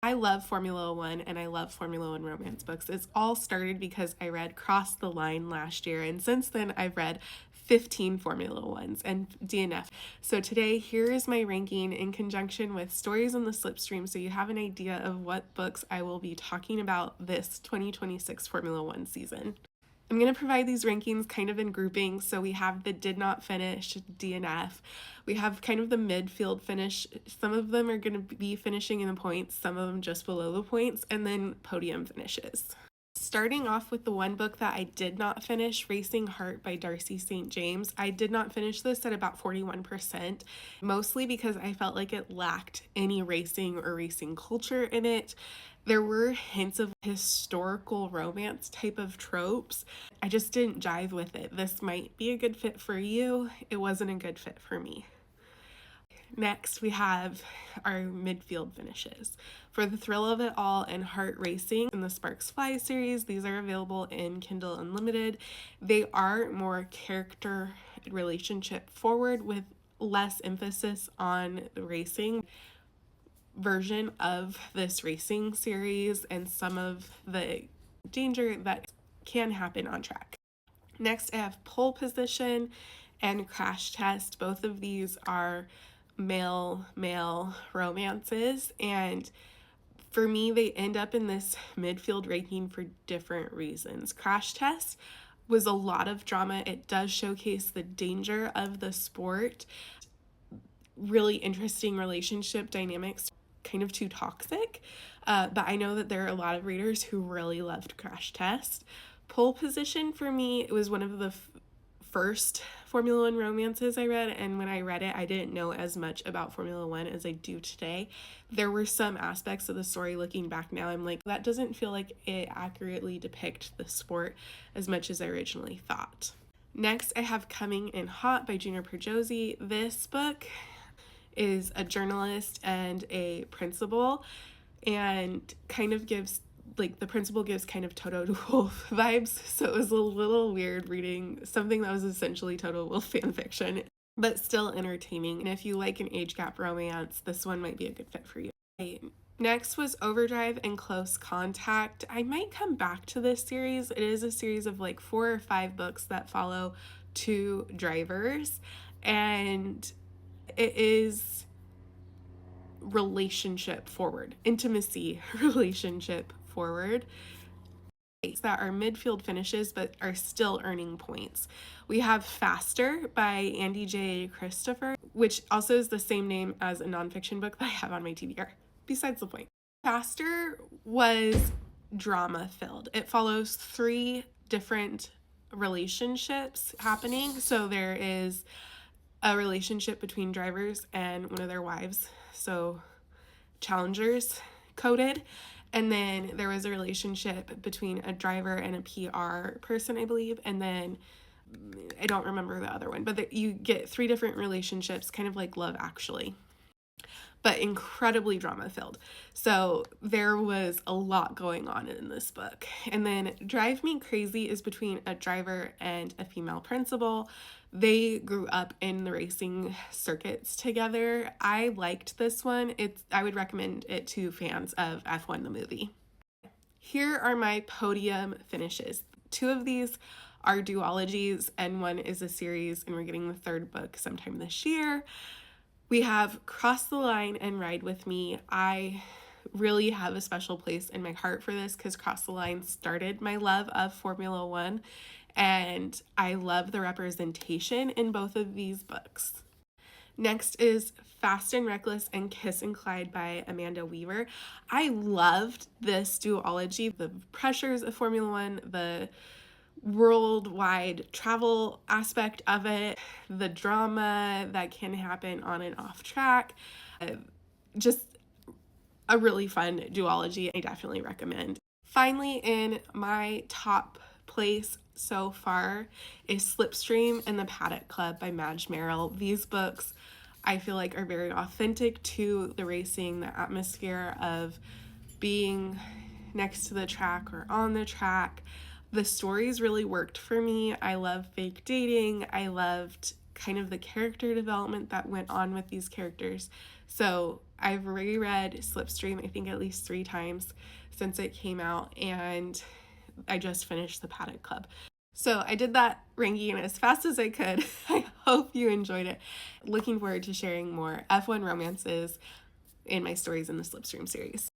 I love Formula One and I love Formula One romance books. It's all started because I read Cross the Line last year, and since then I've read 15 Formula Ones and DNF. So today, here is my ranking in conjunction with Stories in the Slipstream, so you have an idea of what books I will be talking about this 2026 Formula One season. I'm going to provide these rankings kind of in groupings. So we have the did not finish, DNF. We have kind of the midfield finish. Some of them are going to be finishing in the points, some of them just below the points, and then podium finishes. Starting off with the one book that I did not finish, Racing Heart by Darcy St. James. I did not finish this at about 41%, mostly because I felt like it lacked any racing or racing culture in it. There were hints of historical romance type of tropes. I just didn't jive with it. This might be a good fit for you. It wasn't a good fit for me. Next, we have our midfield finishes. For the Thrill of It All and Heart Racing in the Sparks Fly series, these are available in Kindle Unlimited. They are more character relationship forward with less emphasis on the racing version of this racing series and some of the danger that can happen on track. Next, I have Pole Position and Crash Test. Both of these are male romances, and for me they end up in this midfield ranking for different reasons. Crash Test was a lot of drama. It does showcase the danger of the sport, really interesting relationship dynamics, kind of too toxic, but I know that there are a lot of readers who really loved Crash Test. Pole Position, for me, it was one of the first Formula One romances I read, and when I read it, I didn't know as much about Formula One as I do today. There were some aspects of the story, looking back now, I'm like, that doesn't feel like it accurately depicts the sport as much as I originally thought. Next, I have Coming in Hot by Juniper Josie. This book is a journalist and a principal, and kind of gives, like, the principal gives kind of Toto Wolff vibes, so it was a little weird reading something that was essentially Toto Wolff fan fiction, but still entertaining. And if you like an age gap romance, this one might be a good fit for you. Next was Overdrive and Close Contact. I might come back to this series. It is a series of like 4 or 5 books that follow 2 drivers, and it is relationship forward, intimacy relationship forward, that are midfield finishes but are still earning points. We have Faster by Andy J. Christopher, which also is the same name as a nonfiction book that I have on my TBR. Besides the point. Faster was drama filled. It follows 3 different relationships happening. So there is a relationship between drivers and one of their wives, so challengers coded. And then there was a relationship between a driver and a PR person, I believe, and then I don't remember the other one, but you get 3 different relationships, kind of like Love Actually, but incredibly drama filled. So there was a lot going on in this book. And then Drive Me Crazy is between a driver and a female principal. They grew up in the racing circuits together. I liked this one. I would recommend it to fans of F1 the movie. Here are my podium finishes. 2 of these are duologies and one is a series, and we're getting the 3rd book sometime this year. We have Cross the Line and Ride With Me. I really have a special place in my heart for this because Cross the Line started my love of Formula One, and I love the representation in both of these books. Next is Fast and Reckless and Kiss and Clyde by Amanda Weaver. I loved this duology, the pressures of Formula One, the worldwide travel aspect of it, the drama that can happen on and off track. Just a really fun duology I definitely recommend. Finally, in my top place so far is Slipstream and the Paddock Club by Madge Merrill. These books I feel like are very authentic to the racing, the atmosphere of being next to the track or on the track. The stories really worked for me. I love fake dating. I loved kind of the character development that went on with these characters. So I've reread Slipstream, I think at least 3 times since it came out, and I just finished the Paddock Club. So I did that ranking as fast as I could. I hope you enjoyed it. Looking forward to sharing more F1 romances in my stories in the Slipstream series.